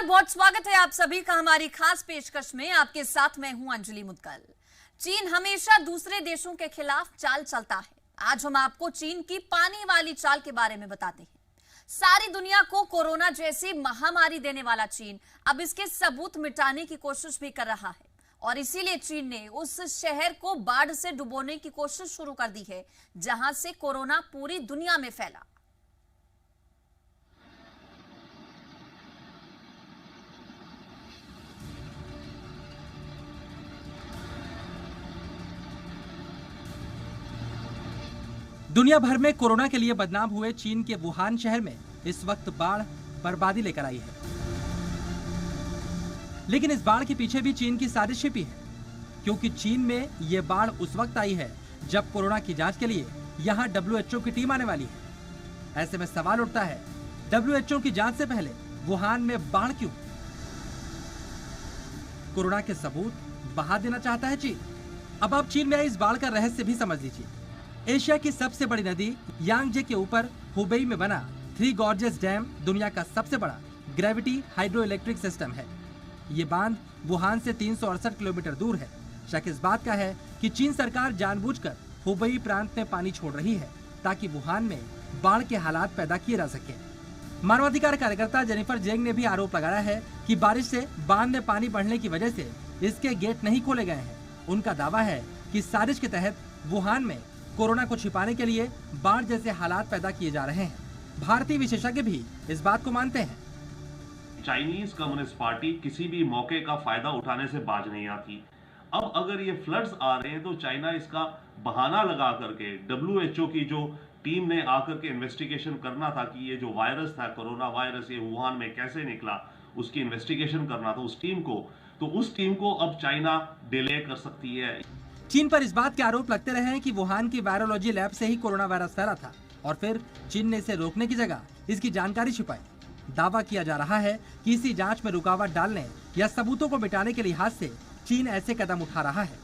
नमस्कार, बहुत स्वागत है आप सभी का हमारी खास पेशकश में। आपके साथ मैं हूं अंजलि मुदगल। चीन हमेशा दूसरे देशों के खिलाफ चाल चलता है। आज हम आपको चीन की पानी वाली चाल के बारे में बताते हैं। सारी दुनिया को कोरोना जैसी महामारी देने वाला चीन अब इसके सबूत मिटाने की कोशिश भी कर रहा है और इसीलिए चीन ने उस शहर को बाढ़ से डुबोने की कोशिश शुरू कर दी है जहां से कोरोना पूरी दुनिया में फैला। दुनिया भर में कोरोना के लिए बदनाम हुए चीन के वुहान शहर में इस वक्त बाढ़ बर्बादी लेकर आई है। लेकिन इस बाढ़ के पीछे भी चीन की साजिश छिपी है, क्योंकि चीन में ये बाढ़ उस वक्त आई है जब कोरोना की जांच के लिए यहाँ WHO की टीम आने वाली है। ऐसे में सवाल उठता है, WHO की जांच से पहले वुहान में बाढ़ क्यों? कोरोना के सबूत बहा देना चाहता है चीन। अब आप चीन में आई इस बाढ़ का रहस्य भी समझ लीजिए। एशिया की सबसे बड़ी नदी यांगजे के ऊपर हुबेई में बना थ्री गॉर्जेस डैम दुनिया का सबसे बड़ा ग्रेविटी हाइड्रो इलेक्ट्रिक सिस्टम है। ये बांध वुहान से 368 किलोमीटर दूर है। शक इस बात का है कि चीन सरकार जानबूझकर हुबेई प्रांत में पानी छोड़ रही है ताकि वुहान में बाढ़ के हालात पैदा किए जा सके। मानवाधिकार कार्यकर्ता जेनिफर जेंग ने भी आरोप लगाया है कि बारिश से बांध में पानी बढ़ने की वजह से इसके गेट नहीं खोले गए हैं। उनका दावा है कि साजिश के तहत वुहान में कोरोना को छिपाने के लिए बाढ़ जैसे हालात पैदा किए जा रहे हैं। भारतीय विशेषज्ञ भी इस बात को मानते हैं। चाइनीज कम्युनिस्ट पार्टी किसी भी मौके का फायदा उठाने से बाज नहीं आती। अब अगर ये फ्लड्स आ रहे हैं तो चाइना इसका बहाना लगा करके WHO की जो टीम ने आकर के इन्वेस्टिगेशन करना था कि ये जो वायरस था, कोरोना वायरस, ये वुहान में कैसे निकला, उसकी इन्वेस्टिगेशन करना था उस टीम को अब चाइना डिले कर सकती है। चीन पर इस बात के आरोप लगते रहे हैं कि वुहान की वायरोलॉजी लैब से ही कोरोना वायरस फैला था और फिर चीन ने इसे रोकने की जगह इसकी जानकारी छिपाई। दावा किया जा रहा है कि इसी जांच में रुकावट डालने या सबूतों को मिटाने के लिहाज से चीन ऐसे कदम उठा रहा है।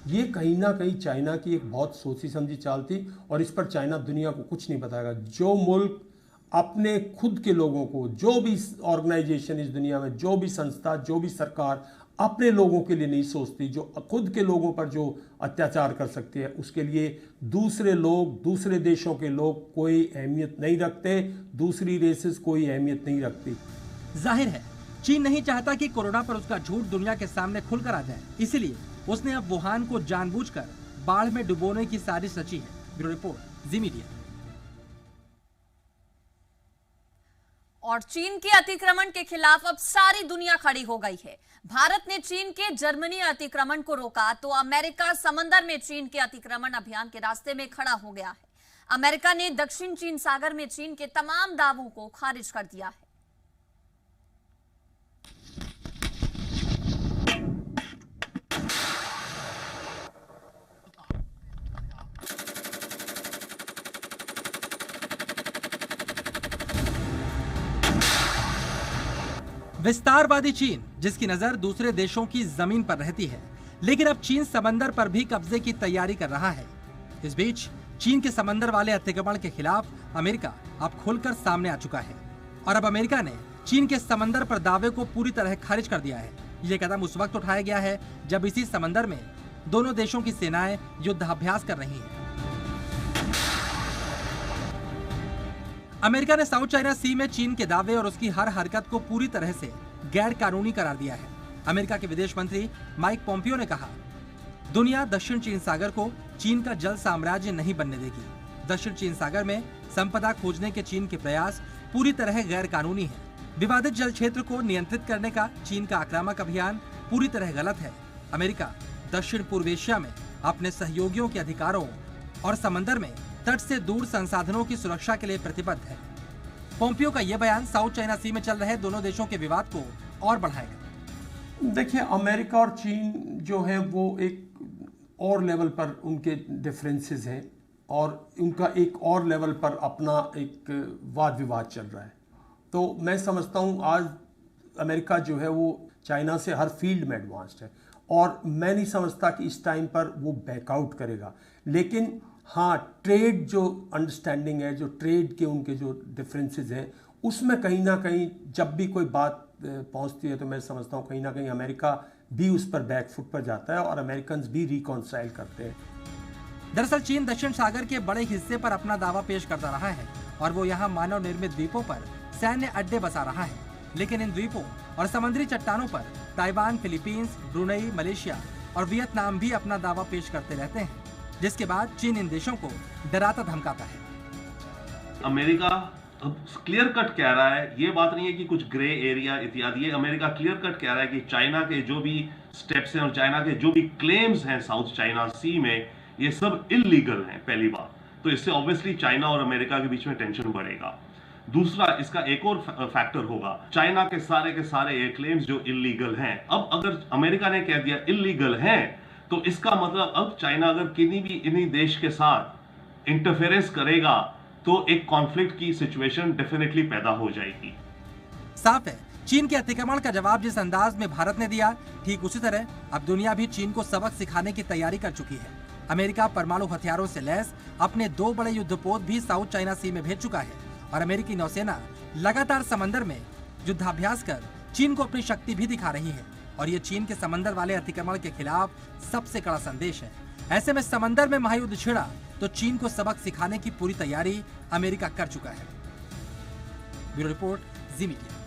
ये कहीं ना कहीं चाइना की एक बहुत सोची समझी चाल थी और इस पर चाइना दुनिया को कुछ नहीं बताएगा। जो मुल्क अपने खुद के लोगों को, जो भी ऑर्गेनाइजेशन इस दुनिया में, जो भी संस्था, जो भी सरकार अपने लोगों के लिए नहीं सोचती, जो खुद के लोगों पर जो अत्याचार कर सकती है, उसके लिए दूसरे लोग, दूसरे देशों के लोग कोई अहमियत नहीं रखते, दूसरी रेसेस कोई अहमियत नहीं रखती। जाहिर है चीन नहीं चाहता कि कोरोना पर उसका झूठ दुनिया के सामने खुलकर आ जाए, इसलिए उसने अब वुहान को जानबूझकर बाढ़ में डुबोने की साजिश रची है। ब्यूरो रिपोर्ट, जी मीडिया। और चीन के अतिक्रमण के खिलाफ अब सारी दुनिया खड़ी हो गई है। भारत ने चीन के जर्मनी अतिक्रमण को रोका तो अमेरिका समंदर में चीन के अतिक्रमण अभियान के रास्ते में खड़ा हो गया है। अमेरिका ने दक्षिण चीन सागर में चीन के तमाम दावों को खारिज कर दिया है। विस्तारवादी चीन, जिसकी नजर दूसरे देशों की जमीन पर रहती है, लेकिन अब चीन समंदर पर भी कब्जे की तैयारी कर रहा है। इस बीच चीन के समंदर वाले अतिक्रमण के खिलाफ अमेरिका अब खुलकर सामने आ चुका है और अब अमेरिका ने चीन के समंदर पर दावे को पूरी तरह खारिज कर दिया है। ये कदम उस वक्त उठाया गया है जब इसी समंदर में दोनों देशों की सेनाएं युद्धाभ्यास कर रही हैं। अमेरिका ने साउथ चाइना सी में चीन के दावे और उसकी हर हरकत को पूरी तरह से गैर कानूनी करार दिया है। अमेरिका के विदेश मंत्री माइक पोम्पियो ने कहा, दुनिया दक्षिण चीन सागर को चीन का जल साम्राज्य नहीं बनने देगी। दक्षिण चीन सागर में संपदा खोजने के चीन के प्रयास पूरी तरह गैर कानूनी है। विवादित जल क्षेत्र को नियंत्रित करने का चीन का आक्रामक अभियान पूरी तरह गलत है। अमेरिका दक्षिण पूर्व एशिया में अपने सहयोगियों के अधिकारों और समंदर में तट से दूर संसाधनों की सुरक्षा के लिए प्रतिबद्ध है। पोम्पियो का यह बयान साउथ चाइना सी में चल रहे दोनों देशों के विवाद को और बढ़ाएगा। देखिए, अमेरिका और चीन जो है वो एक और लेवल पर उनके डिफरेंसेस हैं और उनका एक और लेवल पर अपना एक वाद विवाद चल रहा है। तो मैं समझता हूँ आज अमेरिका जो है वो चाइना से हर फील्ड में एडवांस्ड है और मैं नहीं समझता कि इस टाइम पर वो बैकआउट करेगा। लेकिन हाँ, ट्रेड जो अंडरस्टैंडिंग है, जो ट्रेड के उनके जो डिफरेंसेस हैं, उसमें कहीं ना कहीं जब भी कोई बात पहुंचती है तो मैं समझता हूँ कहीं ना कहीं अमेरिका भी उस पर बैकफुट पर जाता है और अमेरिकन भी रिकॉन्साइल करते हैं। दरअसल चीन दक्षिण सागर के बड़े हिस्से पर अपना दावा पेश करता रहा है और वो यहाँ मानव निर्मित द्वीपों पर सैन्य अड्डे बसा रहा है, लेकिन इन द्वीपों और समुद्री चट्टानों पर ताइवान, फिलीपींस, ब्रुनेई, मलेशिया और वियतनाम भी अपना दावा पेश करते रहते हैं, जिसके बाद चीन इन देशों को डराता धमकाता है। अमेरिका क्लियर कट कह रहा है, ये बात नहीं है कि कुछ ग्रे एरिया इत्यादि, ये अमेरिका क्लियर कट कह रहा है कि चाइना के जो भी स्टेप्स हैं और चाइना के जो भी क्लेम्स हैं साउथ चाइना सी में, ये सब इलीगल हैं। पहली बात तो इससे ऑब्वियसली चाइना और अमेरिका के बीच में टेंशन बढ़ेगा। दूसरा, इसका एक और फैक्टर होगा, चाइना के सारे ये क्लेम्स जो इलीगल हैं, अब अगर अमेरिका ने कह दिया इलीगल हैं तो इसका मतलब अब चाइना अगर इन्हीं देश के साथ इंटरफेरेंस करेगा तो एक कॉन्फ्लिक्ट की सिचुएशन डेफिनेटली पैदा हो जाएगी। साफ है, चीन के अतिक्रमण का जवाब जिस अंदाज में भारत ने दिया, ठीक उसी तरह अब दुनिया भी चीन को सबक सिखाने की तैयारी कर चुकी है। अमेरिका परमाणु हथियारों से लैस अपने 2 बड़े युद्धपोत भी साउथ चाइना सी में भेज चुका है और अमेरिकी नौसेना लगातार समंदर में युद्धाभ्यास कर चीन को अपनी शक्ति भी दिखा रही है और ये चीन के समंदर वाले अतिक्रमण के खिलाफ सबसे कड़ा संदेश है। ऐसे में समंदर में महायुद्ध छिड़ा तो चीन को सबक सिखाने की पूरी तैयारी अमेरिका कर चुका है। ब्यूरो रिपोर्ट, जी मीडिया।